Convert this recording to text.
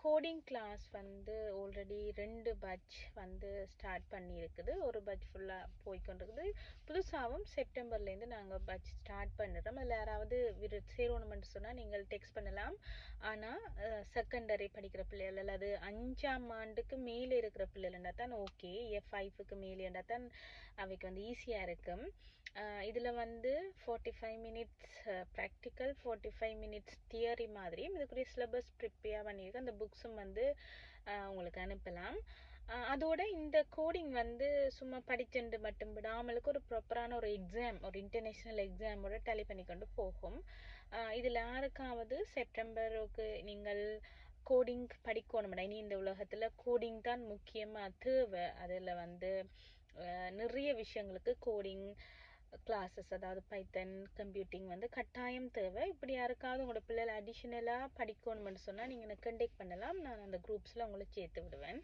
Coding class வந்து already 2 batch வந்து start பண்ணியிருக்குது. ஒரு பேட்ச் ஃபுல்லாக போய்க்கொண்டிருக்குது. புதுசாகவும் செப்டம்பர்லேருந்து நாங்கள் பேட்ச் ஸ்டார்ட் பண்ணிடுறோம். அதில் யாராவது சேரணுமென்று சொன்னால் நீங்கள் டெக்ஸ்ட் பண்ணலாம். ஆனால் செகண்டரி படிக்கிற பிள்ளைகள் அல்லது 5ஆம் ஆண்டுக்கு மேலே இருக்கிற பிள்ளைகள்னா தான் ஓகே. F5க்கு மேலேண்டா தான் அவைக்கு வந்து ஈஸியாக இருக்கும். இதில் வந்து 45 மினிட்ஸ் ப்ராக்டிக்கல், 45 மினிட்ஸ் தியரி மாதிரி இதுக்குரிய சிலபஸ் ப்ரிப்பேர் பண்ணியிருக்கேன். அந்த புக்ஸும் வந்து உங்களுக்கு அனுப்பலாம். அதோட இந்த கோடிங் வந்து சும்மா படிச்சுட்டு மட்டும் விடாமலுக்கு ஒரு ப்ராப்பரான ஒரு எக்ஸாம், ஒரு இன்டர்நேஷ்னல் எக்ஸாமோட டேலி பண்ணிக்கொண்டு போகும். இதில் யாருக்காவது செப்டம்பருக்கு நீங்கள் கோடிங் படிக்கணும்னா, இனி இந்த உலகத்தில் கோடிங் தான் முக்கியமாக தேவை. அதில் வந்து நிறைய விஷயங்களுக்கு கோடிங் கிளாஸஸ், அதாவது பைத்தன், கம்ப்யூட்டிங் வந்து கட்டாயம் தேவை. இப்படி யாருக்காவது உங்களோட பிள்ளைகள் அடிஷ்னலாக படிக்கணும்னு சொன்னால் நீங்கள் எனக்கு கண்டெக்ட் பண்ணலாம். நான் அந்த குரூப்ஸில் உங்களை சேர்த்து விடுவேன்.